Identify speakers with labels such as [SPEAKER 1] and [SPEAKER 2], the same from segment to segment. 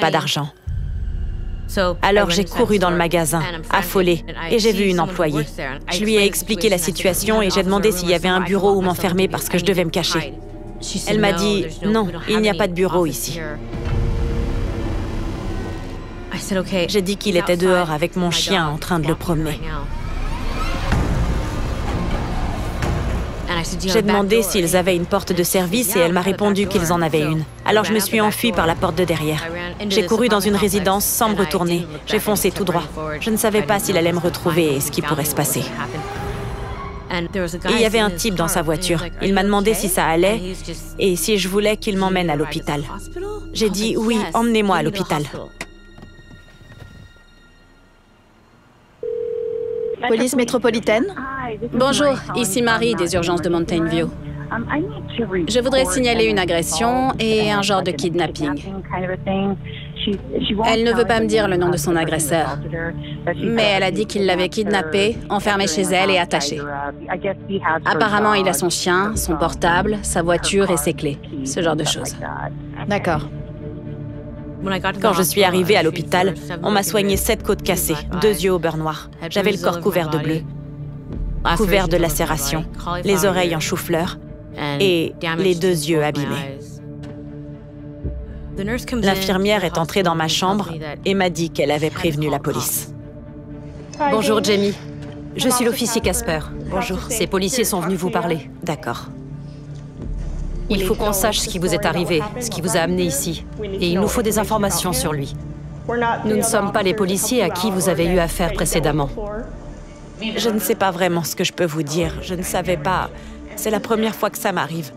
[SPEAKER 1] pas d'argent. Alors j'ai couru dans le magasin, affolée, et j'ai vu une employée. Je lui ai expliqué la situation et j'ai demandé s'il y avait un bureau où m'enfermer parce que je devais me cacher. Elle m'a dit « Non, il n'y a pas de bureau ici ». J'ai dit qu'il était dehors avec mon chien en train de le promener. J'ai demandé s'ils avaient une porte de service et elle m'a répondu qu'ils en avaient une. Alors je me suis enfuie par la porte de derrière. J'ai couru dans une résidence sans me retourner. J'ai foncé tout droit. Je ne savais pas s'il allait me retrouver et ce qui pourrait se passer. Et il y avait un type dans sa voiture. Il m'a demandé si ça allait et si je voulais qu'il m'emmène à l'hôpital. J'ai dit « Oui, emmenez-moi à l'hôpital ».
[SPEAKER 2] Police métropolitaine.
[SPEAKER 3] Bonjour, ici Marie des urgences de Mountain View. Je voudrais signaler une agression et un genre de kidnapping. Elle ne veut pas me dire le nom de son agresseur, mais elle a dit qu'il l'avait kidnappée, enfermée chez elle et attachée. Apparemment, il a son chien, son portable, sa voiture et ses clés, ce genre de choses.
[SPEAKER 2] D'accord.
[SPEAKER 1] Quand je suis arrivée à l'hôpital, on m'a soigné 7 côtes cassées, 2 yeux au beurre noir. J'avais le corps couvert de bleu, couvert de lacérations, les oreilles en chou-fleur et les 2 yeux abîmés. L'infirmière est entrée dans ma chambre et m'a dit qu'elle avait prévenu la police.
[SPEAKER 4] Bonjour Jamie, je suis l'officier Casper.
[SPEAKER 1] Bonjour.
[SPEAKER 4] Ces policiers sont venus vous parler.
[SPEAKER 1] D'accord.
[SPEAKER 4] Il faut qu'on sache ce qui vous est arrivé, ce qui vous a amené ici. Et il nous faut des informations sur lui. Nous ne sommes pas les policiers à qui vous avez eu affaire précédemment.
[SPEAKER 1] Je ne sais pas vraiment ce que je peux vous dire. Je ne savais pas. C'est la première fois que ça m'arrive.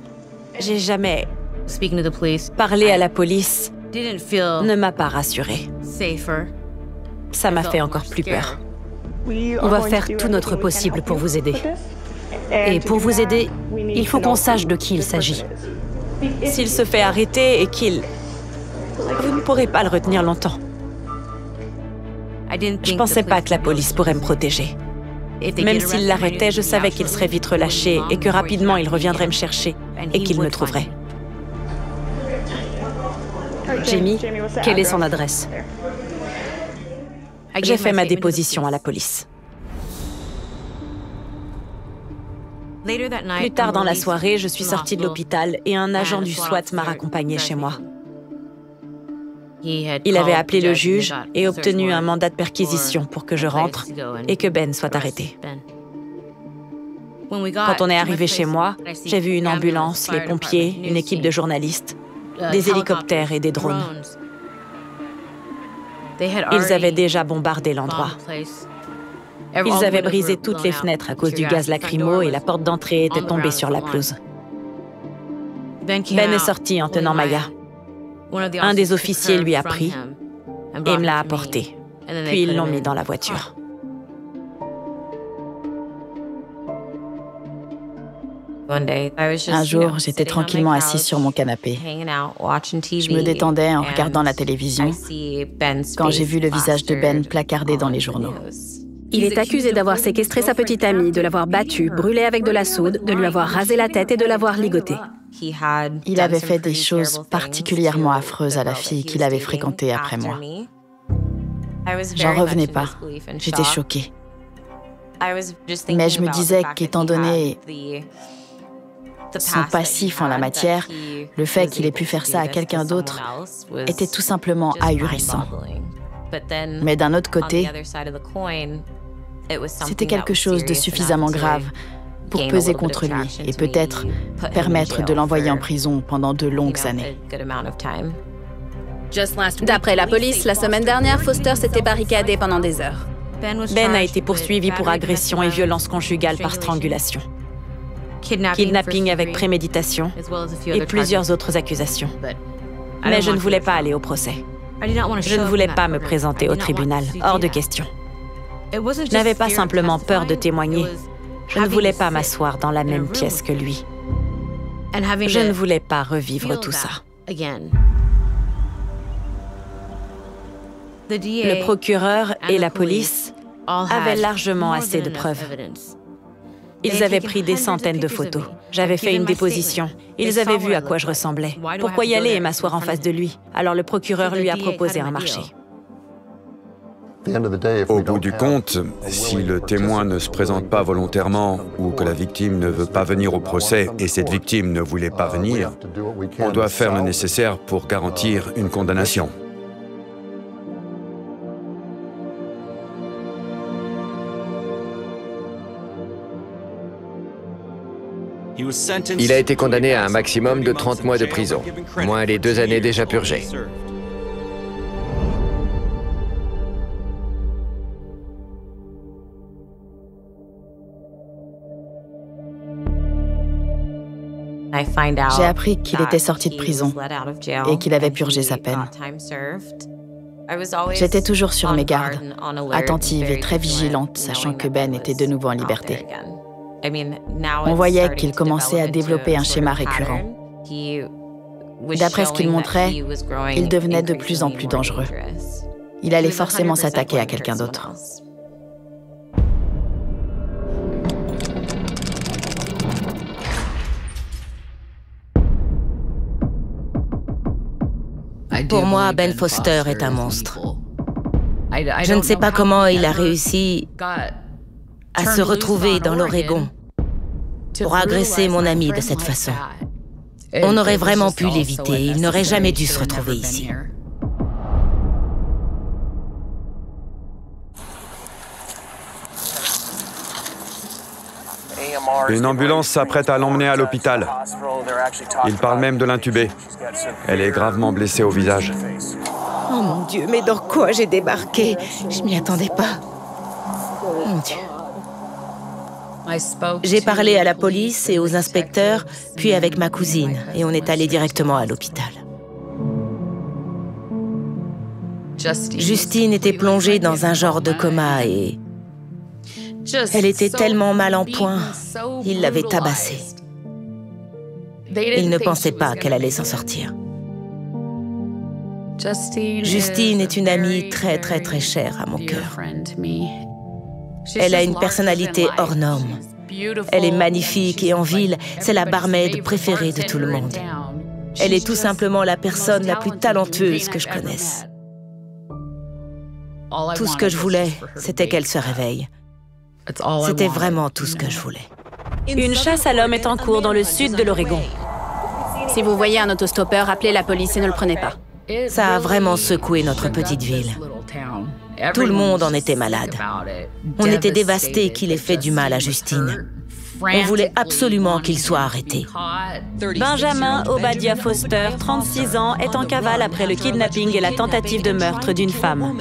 [SPEAKER 1] J'ai jamais parlé à la police. Ne m'a pas rassurée. Ça m'a fait encore plus peur.
[SPEAKER 4] On va faire tout notre possible pour vous aider. Et pour vous aider, il faut qu'on sache de qui il s'agit.
[SPEAKER 1] S'il se fait arrêter et qu'il... Vous ne pourrez pas le retenir longtemps. Je pensais pas que la police pourrait me protéger. Même s'il l'arrêtait, je savais qu'il serait vite relâché et que rapidement il reviendrait me chercher et qu'il me trouverait.
[SPEAKER 4] Jamie, quelle est son adresse?
[SPEAKER 1] J'ai fait ma déposition à la police. Plus tard dans la soirée, je suis sortie de l'hôpital et un agent du SWAT m'a raccompagnée chez moi. Il avait appelé le juge et obtenu un mandat de perquisition pour que je rentre et que Ben soit arrêté. Quand on est arrivé chez moi, j'ai vu une ambulance, les pompiers, une équipe de journalistes, des hélicoptères et des drones. Ils avaient déjà bombardé l'endroit. Ils avaient brisé toutes les fenêtres à cause du gaz lacrymo et la porte d'entrée était tombée sur la pelouse. Ben est sorti en tenant Maya. Un des officiers lui a pris et me l'a apporté. Puis ils l'ont mis dans la voiture.
[SPEAKER 2] Un jour, j'étais tranquillement assise sur mon canapé. Je me détendais en regardant la télévision quand j'ai vu le visage de Ben placardé dans les journaux.
[SPEAKER 3] Il est accusé d'avoir séquestré sa petite amie, de l'avoir battue, brûlée avec de la soude, de lui avoir rasé la tête et de l'avoir ligotée.
[SPEAKER 2] Il avait fait des choses particulièrement affreuses à la fille qu'il avait fréquentée après moi. J'en revenais pas. J'étais choquée. Mais je me disais qu'étant donné son passif en la matière, le fait qu'il ait pu faire ça à quelqu'un d'autre était tout simplement ahurissant. Mais d'un autre côté, c'était quelque chose de suffisamment grave pour peser contre lui et peut-être permettre de l'envoyer en prison pendant de longues années.
[SPEAKER 3] D'après la police, la semaine dernière, Foster s'était barricadé pendant des heures.
[SPEAKER 1] Ben a été poursuivi pour agression et violence conjugale par strangulation, kidnapping avec préméditation et plusieurs autres accusations. Mais je ne voulais pas aller au procès. Je ne voulais pas me présenter au tribunal, hors de question. Je n'avais pas simplement peur de témoigner. Je ne voulais pas m'asseoir dans la même pièce que lui. Je ne voulais pas revivre tout ça. Le procureur et la police avaient largement assez de preuves. Ils avaient pris des centaines de photos. J'avais fait une déposition. Ils avaient vu à quoi je ressemblais. Pourquoi y aller et m'asseoir en face de lui? Alors le procureur lui a proposé un marché.
[SPEAKER 5] Au bout du compte, si le témoin ne se présente pas volontairement ou que la victime ne veut pas venir au procès et cette victime ne voulait pas venir, on doit faire le nécessaire pour garantir une condamnation.
[SPEAKER 6] Il a été condamné à un maximum de 30 mois de prison, moins les 2 années déjà purgées.
[SPEAKER 2] J'ai appris qu'il était sorti de prison et qu'il avait purgé sa peine. J'étais toujours sur mes gardes, attentive et très vigilante, sachant que Ben était de nouveau en liberté. On voyait qu'il commençait à développer un schéma récurrent. D'après ce qu'il montrait, il devenait de plus en plus dangereux. Il allait forcément s'attaquer à quelqu'un d'autre.
[SPEAKER 7] Pour moi, Ben Foster est un monstre. Je ne sais pas comment il a réussi à se retrouver dans l'Oregon pour agresser mon ami de cette façon. On aurait vraiment pu l'éviter, il n'aurait jamais dû se retrouver ici.
[SPEAKER 5] Une ambulance s'apprête à l'emmener à l'hôpital. Il parle même de l'intuber. Elle est gravement blessée au visage.
[SPEAKER 7] Oh mon Dieu, mais dans quoi j'ai débarqué? Je m'y attendais pas. Mon Dieu. J'ai parlé à la police et aux inspecteurs, puis avec ma cousine, et on est allé directement à l'hôpital. Justine était plongée dans un genre de coma et... elle était tellement mal en point, il l'avait tabassée. Il ne pensait pas qu'elle allait s'en sortir. Justine est une amie très chère à mon cœur. Elle a une personnalité hors norme. Elle est magnifique et en ville, c'est la barmaid préférée de tout le monde. Elle est tout simplement la personne la plus talentueuse que je connaisse. Tout ce que je voulais, c'était qu'elle se réveille. C'était vraiment tout ce que je voulais.
[SPEAKER 1] Une chasse à l'homme est en cours dans le sud de l'Oregon.
[SPEAKER 3] Si vous voyez un autostoppeur, appelez la police et ne le prenez pas.
[SPEAKER 7] Ça a vraiment secoué notre petite ville. Tout le monde en était malade. On était dévastés qu'il ait fait du mal à Justine. On voulait absolument qu'il soit arrêté.
[SPEAKER 1] Benjamin Obadiah Foster, 36 ans, est en cavale après le kidnapping et la tentative de meurtre d'une femme.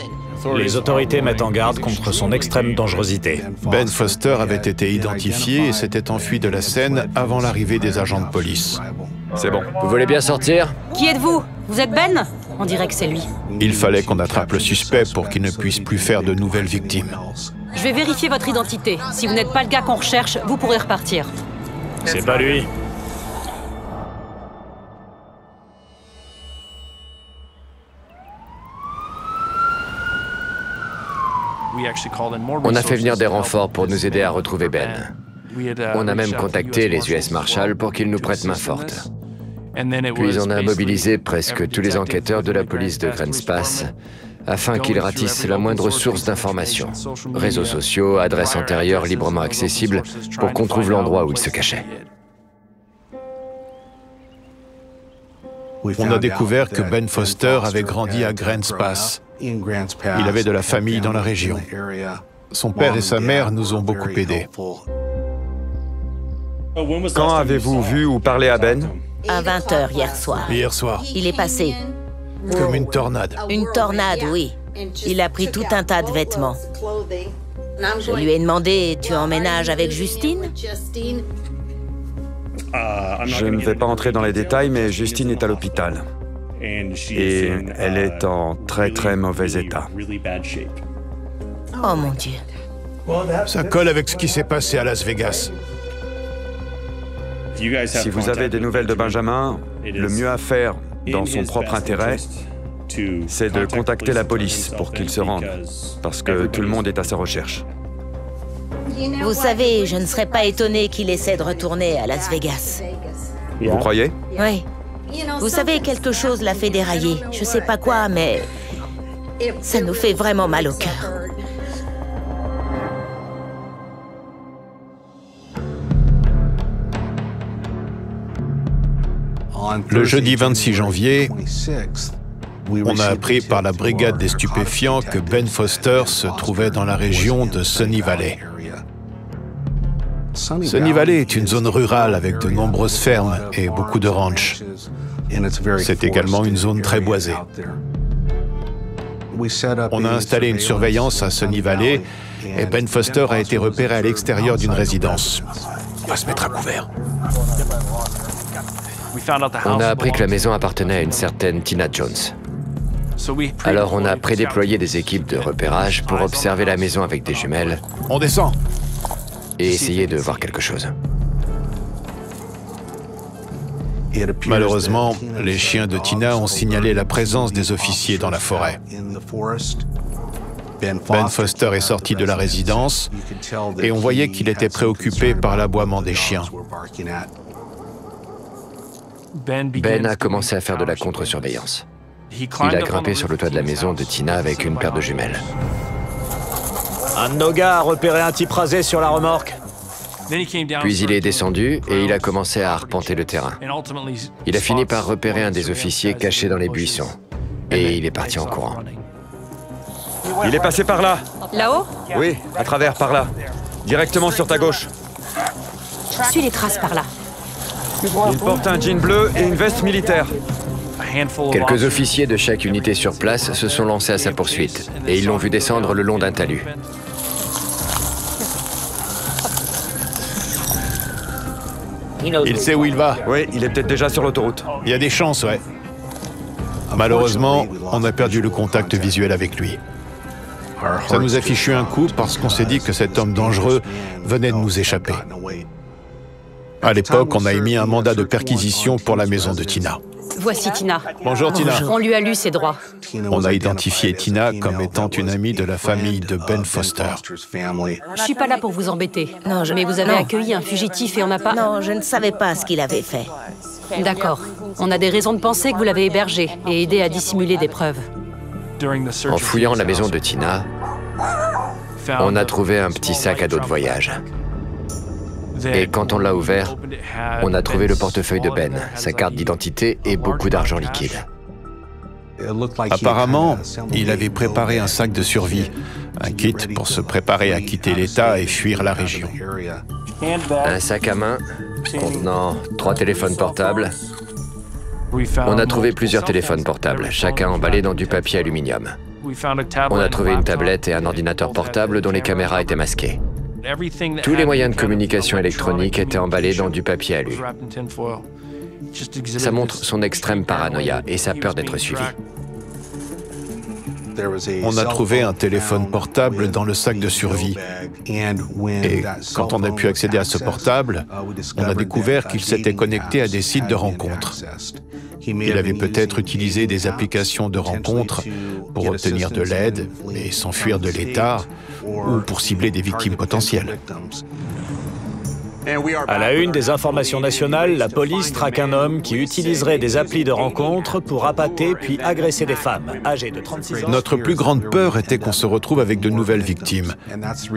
[SPEAKER 8] Les autorités mettent en garde contre son extrême dangerosité.
[SPEAKER 9] Ben Foster avait été identifié et s'était enfui de la scène avant l'arrivée des agents de police.
[SPEAKER 5] C'est bon.
[SPEAKER 6] Vous voulez bien sortir?
[SPEAKER 1] Qui êtes-vous? Vous êtes Ben? On dirait que c'est lui.
[SPEAKER 9] Il fallait qu'on attrape le suspect pour qu'il ne puisse plus faire de nouvelles victimes.
[SPEAKER 1] Je vais vérifier votre identité. Si vous n'êtes pas le gars qu'on recherche, vous pourrez repartir.
[SPEAKER 8] C'est pas lui.
[SPEAKER 6] On a fait venir des renforts pour nous aider à retrouver Ben. On a même contacté les US Marshals pour qu'ils nous prêtent main forte. Puis on a mobilisé presque tous les enquêteurs de la police de Grants Pass afin qu'ils ratissent la moindre source d'information, réseaux sociaux, adresses antérieures librement accessibles, pour qu'on trouve l'endroit où il se cachait.
[SPEAKER 9] On a découvert que Ben Foster avait grandi à Grants Pass. Il avait de la famille dans la région. Son père et sa mère nous ont beaucoup aidés.
[SPEAKER 5] Quand avez-vous vu ou parlé à Ben?
[SPEAKER 7] À 20h hier soir.
[SPEAKER 9] Hier soir,
[SPEAKER 7] Il est passé.
[SPEAKER 9] comme une tornade.
[SPEAKER 7] Une tornade, oui. Il a pris tout un tas de vêtements. Je lui ai demandé, tu emménages avec Justine?
[SPEAKER 5] Je ne vais pas entrer dans les détails, mais Justine est à l'hôpital. Et elle est en très mauvais état.
[SPEAKER 7] Oh mon Dieu.
[SPEAKER 9] Ça colle avec ce qui s'est passé à Las Vegas.
[SPEAKER 5] Si vous avez des nouvelles de Benjamin, le mieux à faire, dans son propre intérêt, c'est de contacter la police pour qu'ils se rendent, parce que tout le monde est à sa recherche.
[SPEAKER 7] Vous savez, je ne serais pas étonnée qu'il essaie de retourner à Las Vegas.
[SPEAKER 5] Vous croyez?
[SPEAKER 7] Oui. Vous savez, quelque chose l'a fait dérailler. Je sais pas quoi, mais ça nous fait vraiment mal au cœur.
[SPEAKER 9] Le jeudi 26 janvier, on a appris par la brigade des stupéfiants que Ben Foster se trouvait dans la région de Sunny Valley. Sunny Valley est une zone rurale avec de nombreuses fermes et beaucoup de ranchs. C'est également une zone très boisée. On a installé une surveillance à Sunny Valley et Ben Foster a été repéré à l'extérieur d'une résidence. On va se mettre à couvert.
[SPEAKER 6] On a appris que la maison appartenait à une certaine Tina Jones. Alors on a prédéployé des équipes de repérage pour observer la maison avec des jumelles.
[SPEAKER 9] On descend.
[SPEAKER 6] Et essayer de voir quelque chose.
[SPEAKER 9] Malheureusement, les chiens de Tina ont signalé la présence des officiers dans la forêt. Ben Foster est sorti de la résidence et on voyait qu'il était préoccupé par l'aboiement des chiens.
[SPEAKER 6] Ben a commencé à faire de la contre-surveillance. Il a grimpé sur le toit de la maison de Tina avec une paire de jumelles.
[SPEAKER 8] Un de nos gars a repéré un type rasé sur la remorque.
[SPEAKER 6] Puis il est descendu et il a commencé à arpenter le terrain. Il a fini par repérer un des officiers caché dans les buissons. Et il est parti en courant.
[SPEAKER 5] Il est passé par là.
[SPEAKER 1] Là-haut?
[SPEAKER 5] Oui, à travers, par là. Directement sur ta gauche.
[SPEAKER 1] Suis les traces par là.
[SPEAKER 5] Il porte un jean bleu et une veste militaire.
[SPEAKER 6] Quelques officiers de chaque unité sur place se sont lancés à sa poursuite. Et ils l'ont vu descendre le long d'un talus.
[SPEAKER 9] Il sait où il va.
[SPEAKER 5] Oui, il est peut-être déjà sur l'autoroute.
[SPEAKER 9] Il y a des chances, ouais. Malheureusement, on a perdu le contact visuel avec lui. Ça nous a fichu un coup parce qu'on s'est dit que cet homme dangereux venait de nous échapper. À l'époque, on a émis un mandat de perquisition pour la maison de Tina.
[SPEAKER 4] Voici Tina.
[SPEAKER 9] Bonjour Tina.
[SPEAKER 4] On lui a lu ses droits.
[SPEAKER 9] On a identifié Tina comme étant une amie de la famille de Ben Foster.
[SPEAKER 4] Je suis pas là pour vous embêter.
[SPEAKER 7] Non,
[SPEAKER 4] Mais vous avez accueilli un fugitif et on n'a pas...
[SPEAKER 7] Non, je ne savais pas ce qu'il avait fait.
[SPEAKER 4] D'accord. On a des raisons de penser que vous l'avez hébergé et aidé à dissimuler des preuves.
[SPEAKER 6] En fouillant la maison de Tina, on a trouvé un petit sac à dos de voyage. Et quand on l'a ouvert, on a trouvé le portefeuille de Ben, sa carte d'identité et beaucoup d'argent liquide.
[SPEAKER 9] Apparemment, il avait préparé un sac de survie, un kit pour se préparer à quitter l'État et fuir la région.
[SPEAKER 6] Un sac à main contenant 3 téléphones portables. On a trouvé plusieurs téléphones portables, chacun emballé dans du papier aluminium. On a trouvé une tablette et un ordinateur portable dont les caméras étaient masquées. Tous les moyens de communication électronique étaient emballés dans du papier alu. Ça montre son extrême paranoïa et sa peur d'être suivi.
[SPEAKER 9] On a trouvé un téléphone portable dans le sac de survie. Et quand on a pu accéder à ce portable, on a découvert qu'il s'était connecté à des sites de rencontres. Il avait peut-être utilisé des applications de rencontres pour obtenir de l'aide et s'enfuir de l'État, ou pour cibler des victimes potentielles.
[SPEAKER 8] À la une des informations nationales, la police traque un homme qui utiliserait des applis de rencontre pour appâter puis agresser des femmes âgées de 36 ans.
[SPEAKER 9] Notre plus grande peur était qu'on se retrouve avec de nouvelles victimes.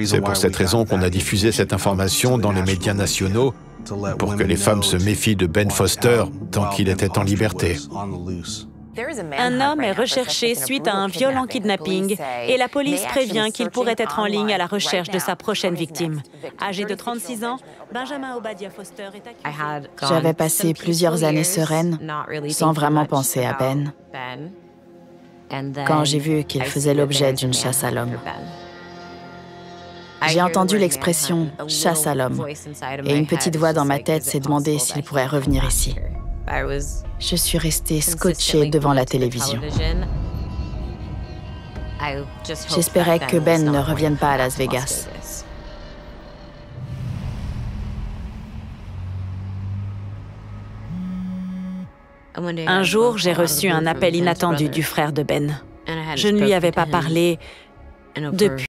[SPEAKER 9] C'est pour cette raison qu'on a diffusé cette information dans les médias nationaux pour que les femmes se méfient de Ben Foster tant qu'il était en liberté.
[SPEAKER 1] Un homme est recherché suite à un violent kidnapping et la police prévient qu'il pourrait être en ligne à la recherche de sa prochaine victime. Âgé de 36 ans, Benjamin Obadiah Foster est accusé.
[SPEAKER 2] J'avais passé plusieurs années sereines, sans vraiment penser à Ben, quand j'ai vu qu'il faisait l'objet d'une chasse à l'homme. J'ai entendu l'expression « chasse à l'homme » et une petite voix dans ma tête s'est demandé s'il pourrait revenir ici. Je suis restée scotchée devant la télévision. J'espérais que Ben ne revienne pas à Las Vegas.
[SPEAKER 1] Un jour, j'ai reçu un appel inattendu du frère de Ben. Je ne lui avais pas parlé depuis